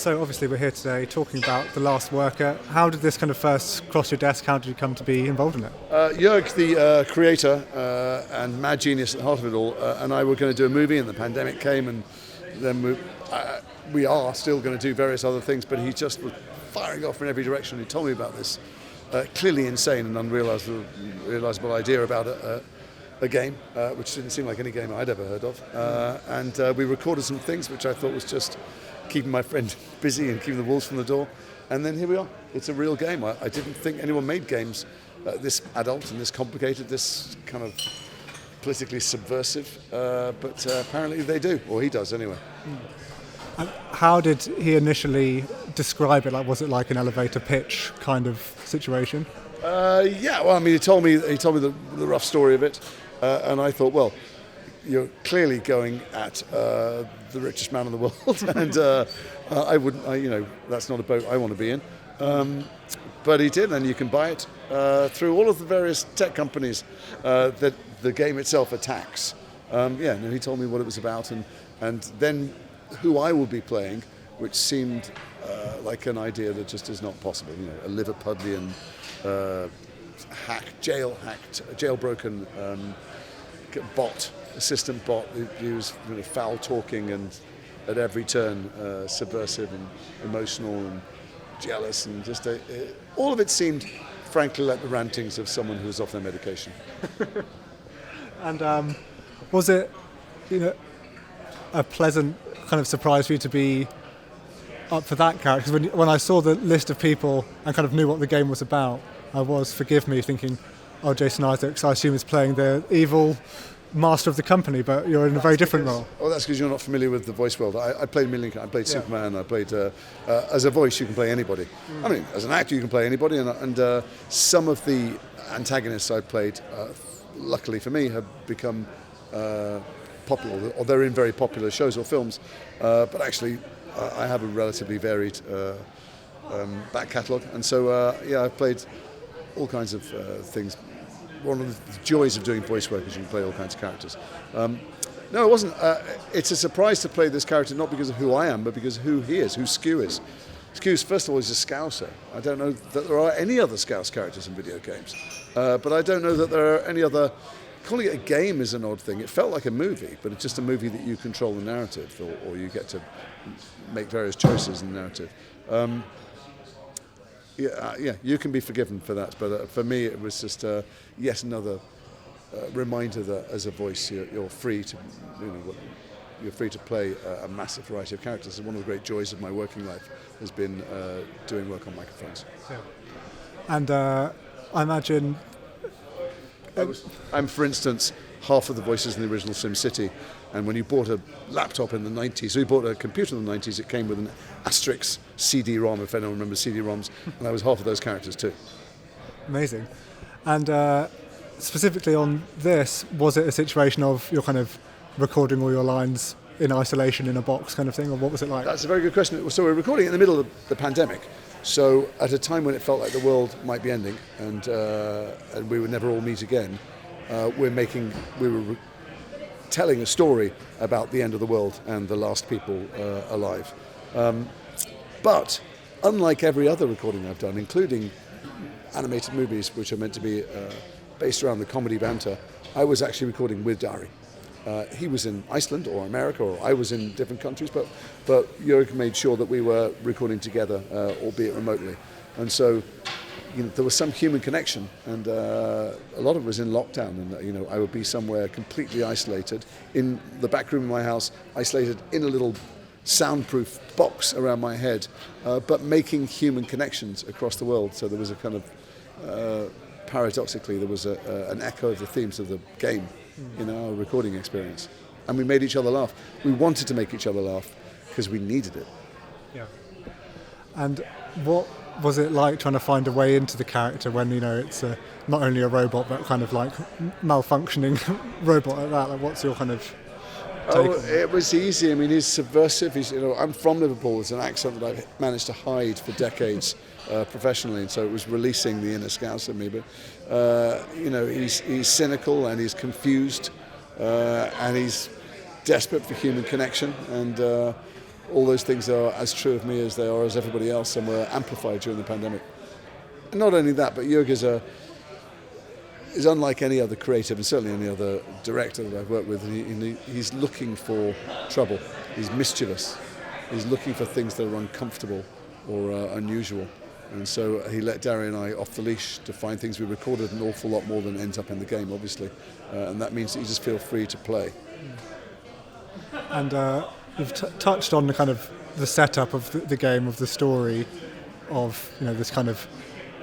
So obviously we're here today talking about The Last Worker. How did this kind of first cross your desk? How did you come to be involved in it? Jörg, the creator and mad genius at the heart of it all, and I were going to do a movie, and the pandemic came, and then we are still going to do various other things, but he just was firing off in every direction. He told me about this clearly insane and unrealisable idea about a game, which didn't seem like any game I'd ever heard of. And we recorded some things which I thought was just keeping my friend busy and keeping the wolves from the door. And then here we are. It's a real game. I didn't think anyone made games this adult and this complicated, this kind of politically subversive, but apparently they do, or he does anyway. And how did he initially describe it? Like, was it like an elevator pitch kind of situation? Yeah, well, I mean, he told me the rough story of it, and I thought, well, you're clearly going at the richest man in the world, and I wouldn't, that's not a boat I want to be in. But he did, and you can buy it through all of the various tech companies that the game itself attacks. And he told me what it was about, and then who I will be playing, which seemed like an idea that just is not possible. A Liverpudlian jailbroken assistant bot who was foul talking and at every turn subversive and emotional and jealous, and just all of it seemed, frankly, like the rantings of someone who was off their medication. And was it, a pleasant kind of surprise for you to be up for that character? Because when I saw the list of people and kind of knew what the game was about, I was, forgive me, thinking, oh, Jason Isaacs, I assume is playing the evil master of the company, but you're in a very different role. Oh, that's because you're not familiar with the voice world. I played a million. I played Superman. I played as a voice. You can play anybody. I mean, as an actor, you can play anybody. And some of the antagonists I played, luckily for me, have become popular, or they're in very popular shows or films. But actually, I have a relatively varied back catalogue, and so I've played all kinds of things. One of the joys of doing voice work is you can play all kinds of characters. No, it wasn't. It's a surprise to play this character, not because of who I am, but because of who he is, who Skew is. Skew, first of all, is a Scouser. I don't know that there are any other Scouse characters in video games, but I don't know that there are any other. Calling it a game is an odd thing. It felt like a movie, but it's just a movie that you control the narrative, or you get to make various choices in the narrative. You can be forgiven for that, but for me it was just yet another reminder that as a voice you're free to, you're free to play a massive variety of characters. And one of the great joys of my working life has been doing work on microphones. Yeah. And I imagine. I'm, for instance, half of the voices in the original SimCity, and when you bought a laptop in the 90s, so you bought a computer in the 90s, it came with an Asterix CD-ROM, if anyone remembers CD-ROMs, and I was half of those characters too. Amazing. And specifically on this, was it a situation of you're kind of recording all your lines in isolation in a box kind of thing, or what was it like? That's a very good question. So we're recording in the middle of the pandemic. So at a time when it felt like the world might be ending and we would never all meet again, we were telling a story about the end of the world and the last people alive. But unlike every other recording I've done, including animated movies which are meant to be based around the comedy banter, I was actually recording with Dari. He was in Iceland or America, or I was in different countries, but Jörg made sure that we were recording together, albeit remotely. And so, there was some human connection, and a lot of it was in lockdown. And I would be somewhere completely isolated in the back room of my house, isolated in a little soundproof box around my head, but making human connections across the world. So there was a kind of paradoxically, there was an echo of the themes of the game in our recording experience. And we made each other laugh. We wanted to make each other laugh because we needed it. Yeah. And what was it like trying to find a way into the character when, it's not only a robot, but kind of like malfunctioning robot like that? Like, what's your kind of take on it? It was easy. I mean, he's subversive. I'm from Liverpool. It's an accent that I've managed to hide for decades professionally, and so it was releasing the inner Scouse in me. But he's cynical and he's confused and he's desperate for human connection, and all those things are as true of me as they are as everybody else, and were amplified during the pandemic. And not only that, but Jörg is unlike any other creative, and certainly any other director that I've worked with. He's looking for trouble. He's mischievous. He's looking for things that are uncomfortable or unusual. And so he let Darry and I off the leash to find things. We recorded an awful lot more than ends up in the game, obviously. And that means that you just feel free to play. And you've touched on the kind of the setup of the game, of the story, of this kind of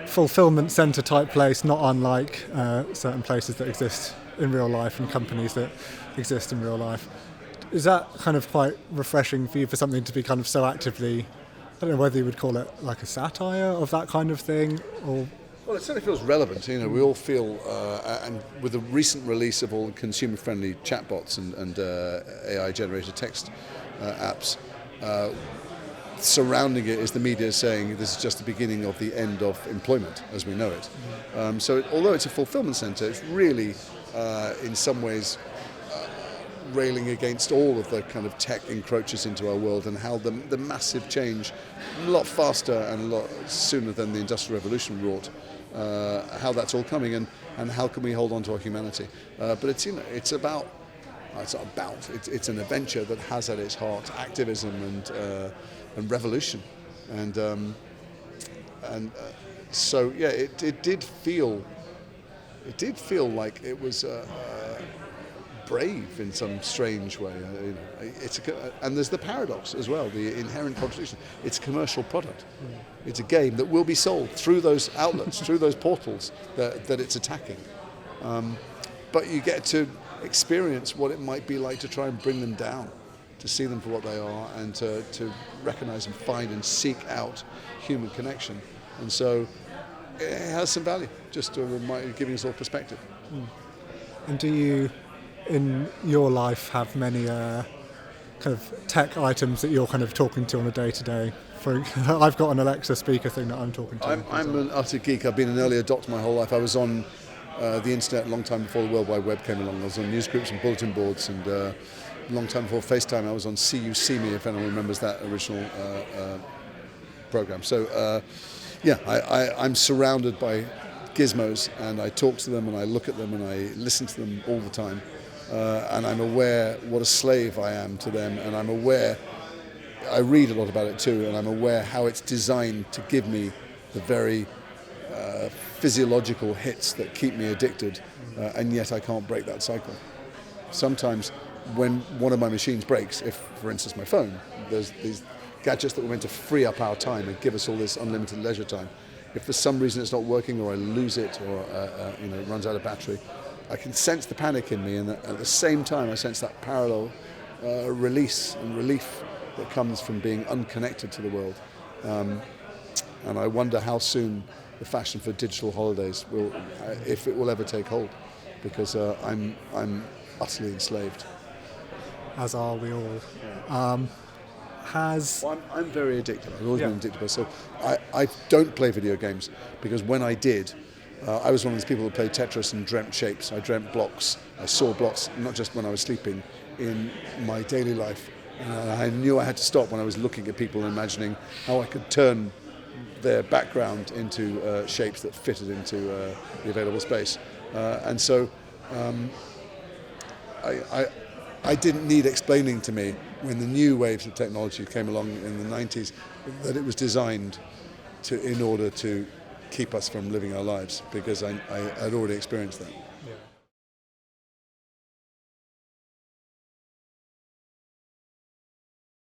fulfillment centre type place, not unlike certain places that exist in real life and companies that exist in real life. Is that kind of quite refreshing for you, for something to be kind of so actively, I don't know whether you would call it like a satire of that kind of thing, or... Well, it certainly feels relevant. We all feel, and with the recent release of all the consumer-friendly chatbots and AI-generated text apps, surrounding it is the media saying this is just the beginning of the end of employment as we know it. So although it's a fulfillment centre, it's really, in some ways, railing against all of the kind of tech encroaches into our world, and how the massive change, a lot faster and a lot sooner than the Industrial Revolution wrought, how that's all coming, and how can we hold on to our humanity. But it's it's an adventure that has at its heart activism and revolution, so yeah, it did feel like it was brave in some strange way. And there's the paradox as well, the inherent contradiction. It's a commercial product. It's a game that will be sold through those outlets, through those portals that it's attacking. But you get to experience what it might be like to try and bring them down, to see them for what they are, and to recognize and find and seek out human connection. And so it has some value, just to giving us all perspective. And do you, in your life, have many kind of tech items that you're kind of talking to on a day-to-day? I've got an Alexa speaker thing that I'm talking to. I'm an utter geek. I've been an early adopter my whole life. I was on the internet a long time before the World Wide Web came along. I was on newsgroups and bulletin boards, and a long time before FaceTime I was on See You See Me, if anyone remembers that original program. So I'm surrounded by gizmos, and I talk to them and I look at them and I listen to them all the time, and I'm aware what a slave I am to them, and I'm aware, I read a lot about it too, and I'm aware how it's designed to give me the very physiological hits that keep me addicted, and yet I can't break that cycle. Sometimes when one of my machines breaks, if for instance my phone, there's these gadgets that were meant to free up our time and give us all this unlimited leisure time. If for some reason it's not working, or I lose it, or it runs out of battery, I can sense the panic in me, and at the same time I sense that parallel release and relief that comes from being unconnected to the world. And I wonder how soon the fashion for digital holidays will, if it will ever take hold, because I'm utterly enslaved. As are we all. Well, I'm very addicted. I've always been addicted. So I don't play video games, because when I did, I was one of those people who played Tetris and dreamt shapes. I dreamt blocks. I saw blocks, not just when I was sleeping, in my daily life. I knew I had to stop when I was looking at people and imagining how I could turn their background into shapes that fitted into the available space. And so I didn't need explaining to me when the new waves of technology came along in the 90s that it was designed in order to keep us from living our lives, because I'd already experienced that. Yeah.